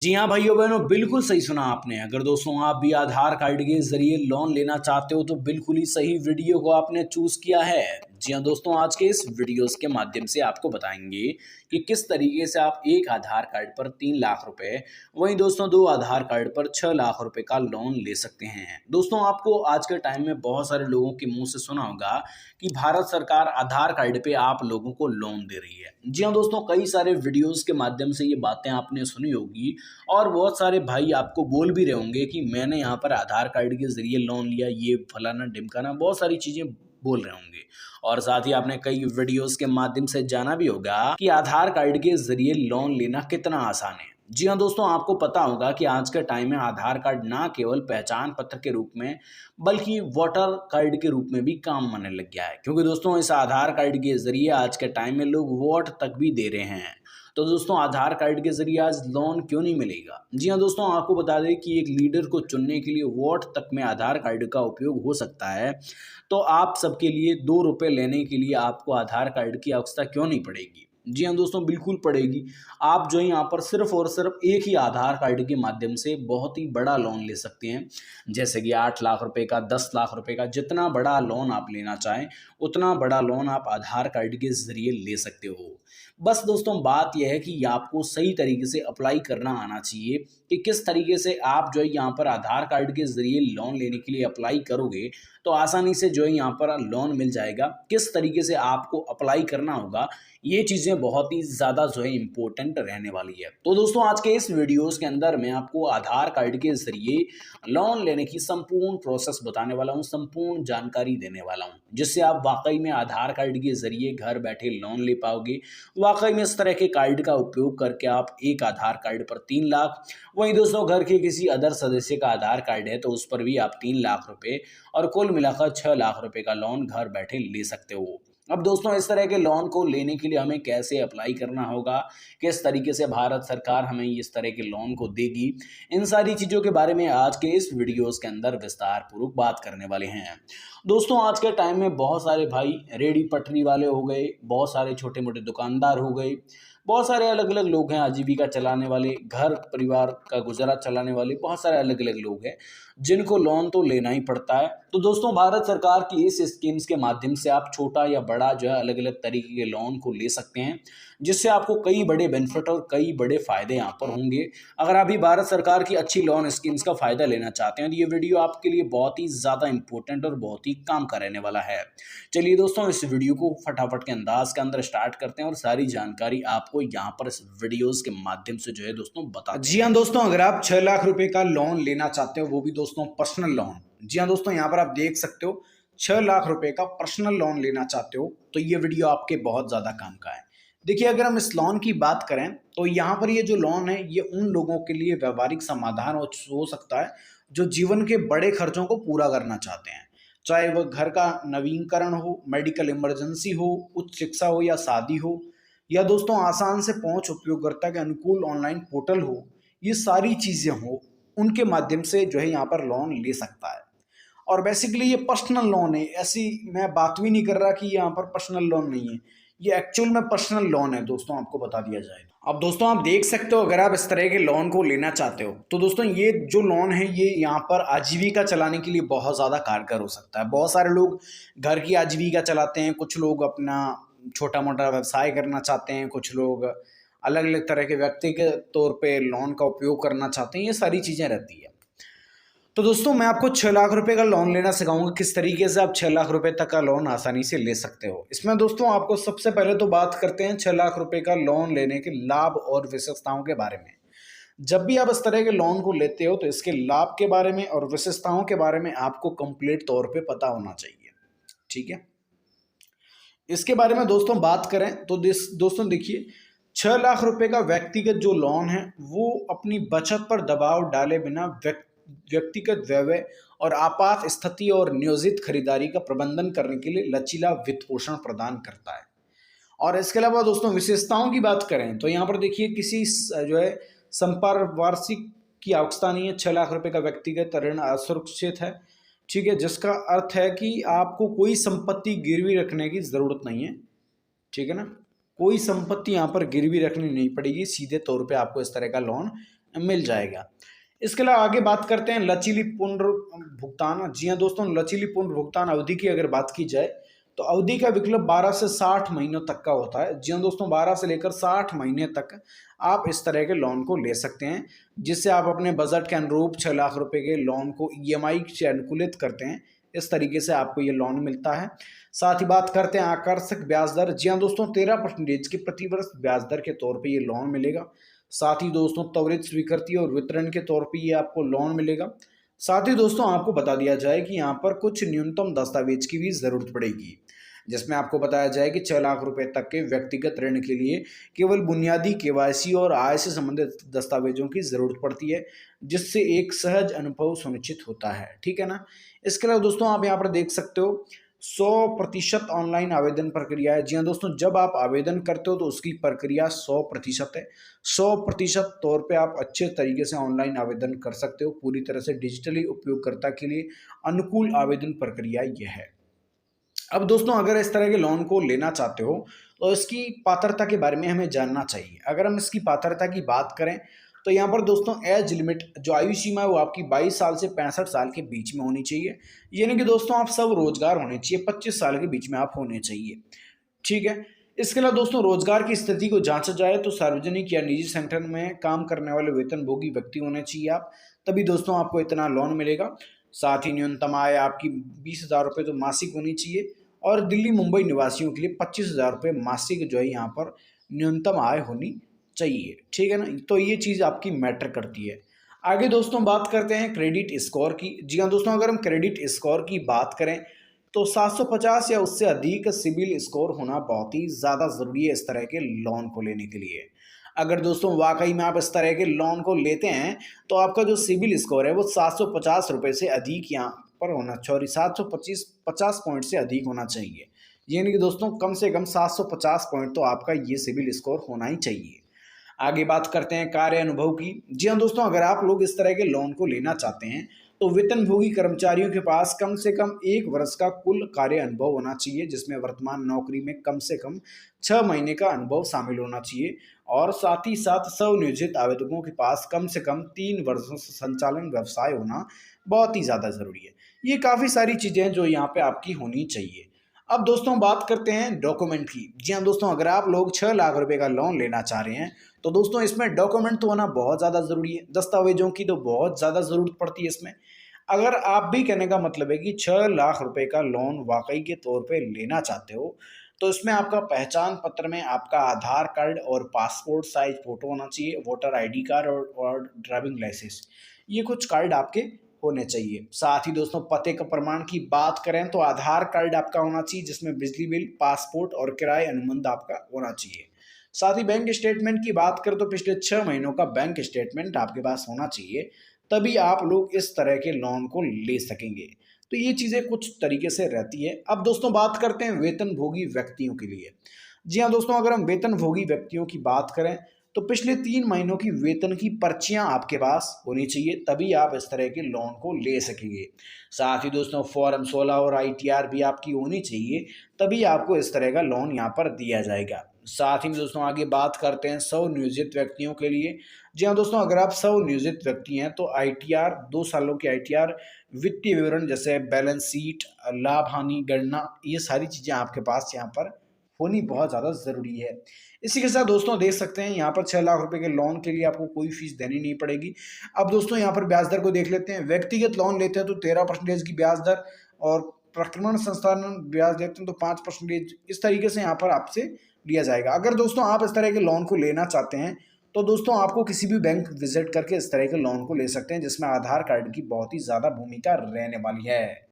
जी हाँ भाइयों बहनों, बिल्कुल सही सुना आपने। अगर दोस्तों आप भी आधार कार्ड के ज़रिए लोन लेना चाहते हो तो बिल्कुल ही सही वीडियो को आपने चूज़ किया है। जी हाँ दोस्तों, आज के इस वीडियोस के माध्यम से आपको बताएंगे कि किस तरीके से आप एक आधार कार्ड पर 3 लाख रुपए, वहीं दोस्तों 2 आधार कार्ड पर 6 लाख रुपए का लोन ले सकते हैं। दोस्तों आपको आज के टाइम में बहुत सारे लोगों के मुंह से सुना होगा कि भारत सरकार आधार कार्ड पे आप लोगों को लोन दे रही है। जी हाँ दोस्तों, कई सारे वीडियोस के माध्यम से ये बातें आपने सुनी होगी और बहुत सारे भाई आपको बोल भी रहे होंगे कि मैंने यहाँ पर आधार कार्ड के ज़रिए लोन लिया, ये फलाना ढिमकाना, बहुत सारी चीज़ें बोल रहे होंगे। और साथ ही आपने कई वीडियोस के माध्यम से जाना भी होगा कि आधार कार्ड के ज़रिए लोन लेना कितना आसान है। जी हाँ दोस्तों, आपको पता होगा कि आज के टाइम में आधार कार्ड ना केवल पहचान पत्र के रूप में बल्कि वोटर कार्ड के रूप में भी काम आने लग गया है, क्योंकि दोस्तों इस आधार कार्ड के ज़रिए आज के टाइम में लोग वोट तक भी दे रहे हैं। तो दोस्तों आधार कार्ड के ज़रिए आज लोन क्यों नहीं मिलेगा? जी हाँ दोस्तों, आपको बता दें कि एक लीडर को चुनने के लिए वोट तक में आधार कार्ड का उपयोग हो सकता है। तो आप सबके लिए ₹2 लेने के लिए आपको आधार कार्ड की आवश्यकता क्यों नहीं पड़ेगी? जी हाँ दोस्तों, बिल्कुल पड़ेगी। आप जो है यहाँ पर सिर्फ़ और सिर्फ़ एक ही आधार कार्ड के माध्यम से बहुत ही बड़ा लोन ले सकते हैं। जैसे कि 8 लाख रुपए का, 10 लाख रुपए का, जितना बड़ा लोन आप लेना चाहें, उतना बड़ा लोन आप आधार कार्ड के ज़रिए ले सकते हो। बस दोस्तों बात यह है कि आपको सही तरीके से अप्लाई करना आना चाहिए कि किस तरीके से आप जो है यहाँ पर आधार कार्ड के ज़रिए लोन लेने के लिए अप्लाई करोगे तो आसानी से जो है यहाँ पर लोन मिल जाएगा। किस तरीके से आपको अप्लाई करना होगा, ये चीज़ें बहुत ही ज़्यादा जो है इम्पोर्टेंट रहने वाली है। तो दोस्तों आज के इस वीडियोस के अंदर मैं आपको आधार कार्ड के ज़रिए लोन लेने की संपूर्ण प्रोसेस बताने वाला हूँ, संपूर्ण जानकारी देने वाला हूँ, जिससे आप वाकई में आधार कार्ड के ज़रिए घर बैठे लोन ले पाओगे। वाकई में इस तरह के कार्ड का उपयोग करके आप एक आधार कार्ड पर 3 लाख, वहीं दोस्तों घर के किसी अदर सदस्य का आधार कार्ड है तो उस पर भी आप 3 लाख रुपए और कुल मिलाकर 6 लाख रुपए का लोन घर बैठे ले सकते हो। अब दोस्तों इस तरह के लोन को लेने के लिए हमें कैसे अप्लाई करना होगा, किस तरीके से भारत सरकार हमें इस तरह के लोन को देगी, इन सारी चीज़ों के बारे में आज के इस वीडियोस के अंदर विस्तार पूर्वक बात करने वाले हैं। दोस्तों आज के टाइम में बहुत सारे भाई रेडी पटरी वाले हो गए, बहुत सारे छोटे मोटे दुकानदार हो गए, बहुत सारे अलग अलग लोग हैं आजीविका चलाने वाले, घर परिवार का गुजारा चलाने वाले, बहुत सारे अलग अलग लोग हैं जिनको लोन तो लेना ही पड़ता है। तो दोस्तों भारत सरकार की इस स्कीम्स के माध्यम से आप छोटा या बड़ा जो है अलग अलग तरीके के लोन को ले सकते हैं, जिससे आपको कई बड़े बेनिफिट और कई बड़े फायदे यहाँ पर होंगे। अगर आप भी भारत सरकार की अच्छी लोन स्कीम्स का फायदा लेना चाहते हैं तो ये वीडियो आपके लिए बहुत ही ज़्यादा इंपॉर्टेंट और बहुत ही काम का रहने वाला है। चलिए दोस्तों इस वीडियो को फटाफट के अंदाज के अंदर स्टार्ट करते हैं और सारी जानकारी आपको यहाँ पर इस वीडियोस के माध्यम से जो है दोस्तों बता। जी हाँ दोस्तों, अगर आप 6 लाख रुपए का लोन लेना चाहते हो, वो भी दोस्तों पर्सनल लोन। जी हाँ दोस्तों, यहाँ पर आप देख सकते हो 6 लाख रुपए का पर्सनल लोन लेना चाहते हो तो ये वीडियो आपके बहुत ज़्यादा काम का है। देखिए अगर हम इस लोन की बात करें तो यहाँ पर ये जो लोन है ये उन लोगों के लिए व्यवहारिक समाधान हो सकता है जो जीवन के बड़े खर्चों को पूरा करना चाहते हैं, चाहे वह घर का नवीनीकरण हो, मेडिकल इमरजेंसी हो, उच्च शिक्षा हो या शादी हो, या दोस्तों आसान से पहुंच उपयोगकर्ता के अनुकूल ऑनलाइन पोर्टल हो, ये सारी चीज़ें हो, उनके माध्यम से जो है यहाँ पर लोन ले सकता है। और बेसिकली ये पर्सनल लोन है, ऐसी मैं बात भी नहीं कर रहा कि यहाँ पर पर्सनल लोन नहीं है, ये एक्चुअल में पर्सनल लोन है दोस्तों, आपको बता दिया जाए। अब दोस्तों आप देख सकते हो अगर आप इस तरह के लोन को लेना चाहते हो तो दोस्तों ये जो लोन है ये यहाँ पर आजीविका चलाने के लिए बहुत ज़्यादा कारगर हो सकता है। बहुत सारे लोग घर की आजीविका चलाते हैं, कुछ लोग अपना छोटा मोटा व्यवसाय करना चाहते हैं, कुछ लोग अलग अलग तरह के व्यक्ति के तौर पे लोन का उपयोग करना चाहते हैं, ये सारी चीज़ें रहती है। तो दोस्तों मैं आपको 6 लाख रुपए का लोन लेना सिखाऊंगा, किस तरीके से आप 6 लाख रुपए तक का लोन आसानी से ले सकते हो। इसमें दोस्तों आपको सबसे पहले तो बात करते हैं 6 लाख रुपए का लोन लेने के लाभ और विशेषताओं के बारे में। जब भी आप इस तरह के लोन को लेते हो तो इसके लाभ के बारे में और विशेषताओं के बारे में आपको कंप्लीट तौर पे पता होना चाहिए, ठीक है। इसके बारे में दोस्तों बात करें तो दोस्तों देखिए 6 लाख रुपए का व्यक्तिगत जो लोन है वो अपनी बचत पर दबाव डाले बिना व्यक्तिगत व्यय और आपात स्थिति और नियोजित खरीदारी का प्रबंधन करने के लिए लचीला वित्त पोषण प्रदान करता है। और इसके अलावा दोस्तों विशेषताओं की बात करें तो यहाँ पर देखिए किसी जो है संपार्श्विक की आवश्यकता नहीं है। 6 लाख रुपए का व्यक्तिगत ऋण असुरक्षित है, ठीक है, जिसका अर्थ है कि आपको कोई संपत्ति गिरवी रखने की जरूरत नहीं है, ठीक है ना, कोई संपत्ति यहाँ पर गिरवी रखनी नहीं पड़ेगी, सीधे तौर पे आपको इस तरह का लोन मिल जाएगा। इसके अलावा आगे बात करते हैं लचीली पुनर्भुगतान। जी हाँ दोस्तों, लचीली पुनर्भुगतान अवधि की अगर बात की जाए तो अवधि का विकल्प 12 से 60 महीनों तक का होता है। जी हाँ दोस्तों, 12 से लेकर 60 महीने तक आप इस तरह के लोन को ले सकते हैं, जिससे आप अपने बजट के अनुरूप 6 लाख रुपए के लोन को ईएमआई से अनुकूलित करते हैं। इस तरीके से आपको ये लोन मिलता है। साथ ही बात करते हैं आकर्षक ब्याज दर। जी हाँ दोस्तों, 13% की प्रतिवर्ष ब्याज दर के तौर पे ये लोन मिलेगा। साथ ही दोस्तों त्वरित स्वीकृति और वितरण के तौर पे ये आपको लोन मिलेगा। साथ ही दोस्तों आपको बता दिया जाए कि यहाँ पर कुछ न्यूनतम दस्तावेज की भी जरूरत पड़ेगी, जिसमें आपको बताया जाए कि 6 लाख रुपए तक के व्यक्तिगत ऋण के लिए केवल बुनियादी केवाईसी और आय से संबंधित दस्तावेजों की जरूरत पड़ती है, जिससे एक सहज अनुभव सुनिश्चित होता है। ठीक है ना। इसके अलावा दोस्तों आप यहाँ पर देख सकते हो 100% ऑनलाइन आवेदन प्रक्रिया है। जी हाँ दोस्तों, जब आप आवेदन करते हो तो उसकी प्रक्रिया 100% है। 100% तौर पे आप अच्छे तरीके से ऑनलाइन आवेदन कर सकते हो। पूरी तरह से डिजिटली उपयोगकर्ता के लिए अनुकूल आवेदन प्रक्रिया यह है। अब दोस्तों अगर इस तरह के लोन को लेना चाहते हो तो इसकी पात्रता के बारे में हमें जानना चाहिए। अगर हम इसकी पात्रता की बात करें तो यहाँ पर दोस्तों एज लिमिट जो आयु सीमा है वो आपकी 22 साल से 65 साल के बीच में होनी चाहिए। यानी कि दोस्तों आप सब रोजगार होने चाहिए, 25 साल के बीच में आप होने चाहिए। ठीक है। इसके अलावा दोस्तों रोजगार की स्थिति को जांचा जाए तो सार्वजनिक या निजी संगठन में काम करने वाले वेतनभोगी व्यक्ति होने चाहिए आप, तभी दोस्तों आपको इतना लोन मिलेगा। साथ ही न्यूनतम आय आपकी 20,000 रुपये तो मासिक होनी चाहिए और दिल्ली मुंबई निवासियों के लिए 25,000 रुपये मासिक जो है यहाँ पर न्यूनतम आय होनी चाहिए। ठीक है ना। तो ये चीज़ आपकी मैटर करती है। आगे दोस्तों बात करते हैं क्रेडिट स्कोर की। जी हाँ दोस्तों, अगर हम क्रेडिट स्कोर की बात करें तो 750 या उससे अधिक सिबिल स्कोर होना बहुत ही ज़्यादा ज़रूरी है इस तरह के लोन को लेने के लिए। अगर दोस्तों वाकई में आप इस तरह के लोन को लेते हैं तो आपका जो सिबिल स्कोर है वो 750 रुपये से अधिक यहाँ पर होना चाहिए, 750 पॉइंट से अधिक होना चाहिए। यानी कि दोस्तों कम से कम 750 पॉइंट तो आपका ये सिबिल स्कोर होना ही चाहिए। आगे बात करते हैं कार्य अनुभव की। जी हाँ दोस्तों, अगर आप लोग इस तरह के लोन को लेना चाहते हैं तो वेतनभोगी कर्मचारियों के पास कम से कम 1 वर्ष का कुल कार्य अनुभव होना चाहिए, जिसमें वर्तमान नौकरी में कम से कम 6 महीने का अनुभव शामिल होना चाहिए। और साथ ही साथ स्वनियोजित आवेदकों के पास कम से कम 3 वर्षों से संचालन व्यवसाय होना बहुत ही ज़्यादा ज़रूरी है। ये काफ़ी सारी चीज़ें हैं जो यहाँ पे आपकी होनी चाहिए। अब दोस्तों बात करते हैं डॉक्यूमेंट की। जी हाँ दोस्तों, अगर आप लोग 6 लाख रुपए का लोन लेना चाह रहे हैं तो दोस्तों इसमें डॉक्यूमेंट तो होना बहुत ज़्यादा ज़रूरी है। दस्तावेजों की तो बहुत ज़्यादा ज़रूरत पड़ती है इसमें। अगर आप भी कहने का मतलब है कि 6 लाख रुपए का लोन वाकई के तौर पे लेना चाहते हो तो इसमें आपका पहचान पत्र में आपका आधार कार्ड और पासपोर्ट साइज फोटो होना चाहिए, वोटर आईडी कार्ड और ड्राइविंग लाइसेंस, ये कुछ कार्ड आपके होने चाहिए। साथ ही दोस्तों पते का प्रमाण की बात करें तो आधार कार्ड आपका होना चाहिए, जिसमें बिजली बिल, पासपोर्ट और किराए अनुबंध आपका होना चाहिए। साथ ही बैंक स्टेटमेंट की बात करें तो पिछले 6 महीनों का बैंक स्टेटमेंट आपके पास होना चाहिए, तभी आप लोग इस तरह के लोन को ले सकेंगे। तो ये चीज़ें कुछ तरीके से रहती है। अब दोस्तों बात करते हैं वेतनभोगी व्यक्तियों के लिए। जी हाँ दोस्तों, अगर हम वेतनभोगी व्यक्तियों की बात करें तो पिछले 3 महीनों की वेतन की पर्चियां आपके पास होनी चाहिए, तभी आप इस तरह के लोन को ले सकेंगे। साथ ही दोस्तों फॉर्म 16 और आईटीआर भी आपकी होनी चाहिए, तभी आपको इस तरह का लोन यहाँ पर दिया जाएगा। साथ ही दोस्तों आगे बात करते हैं स्वनियोजित व्यक्तियों के लिए। जी हाँ दोस्तों, अगर आप स्वनियोजित व्यक्ति हैं तो आईटीआर, 2 सालों की आईटीआर, वित्तीय विवरण जैसे बैलेंस शीट, लाभ हानि गणना, ये सारी चीज़ें आपके पास यहाँ पर होनी बहुत ज़्यादा ज़रूरी है। इसी के साथ दोस्तों देख सकते हैं यहाँ पर 6 लाख रुपए के लोन के लिए आपको कोई फीस देनी नहीं पड़ेगी। अब दोस्तों यहाँ पर ब्याज दर को देख लेते हैं। व्यक्तिगत लोन लेते हैं तो 13% की ब्याज दर, और प्रक्रमण संस्थान ब्याज लेते हैं तो 5%। इस तरीके से यहाँ पर आपसे लिया जाएगा। अगर दोस्तों आप इस तरह के लोन को लेना चाहते हैं तो दोस्तों आपको किसी भी बैंक विजिट करके इस तरह के लोन को ले सकते हैं, जिसमें आधार कार्ड की बहुत ही ज़्यादा भूमिका रहने वाली है।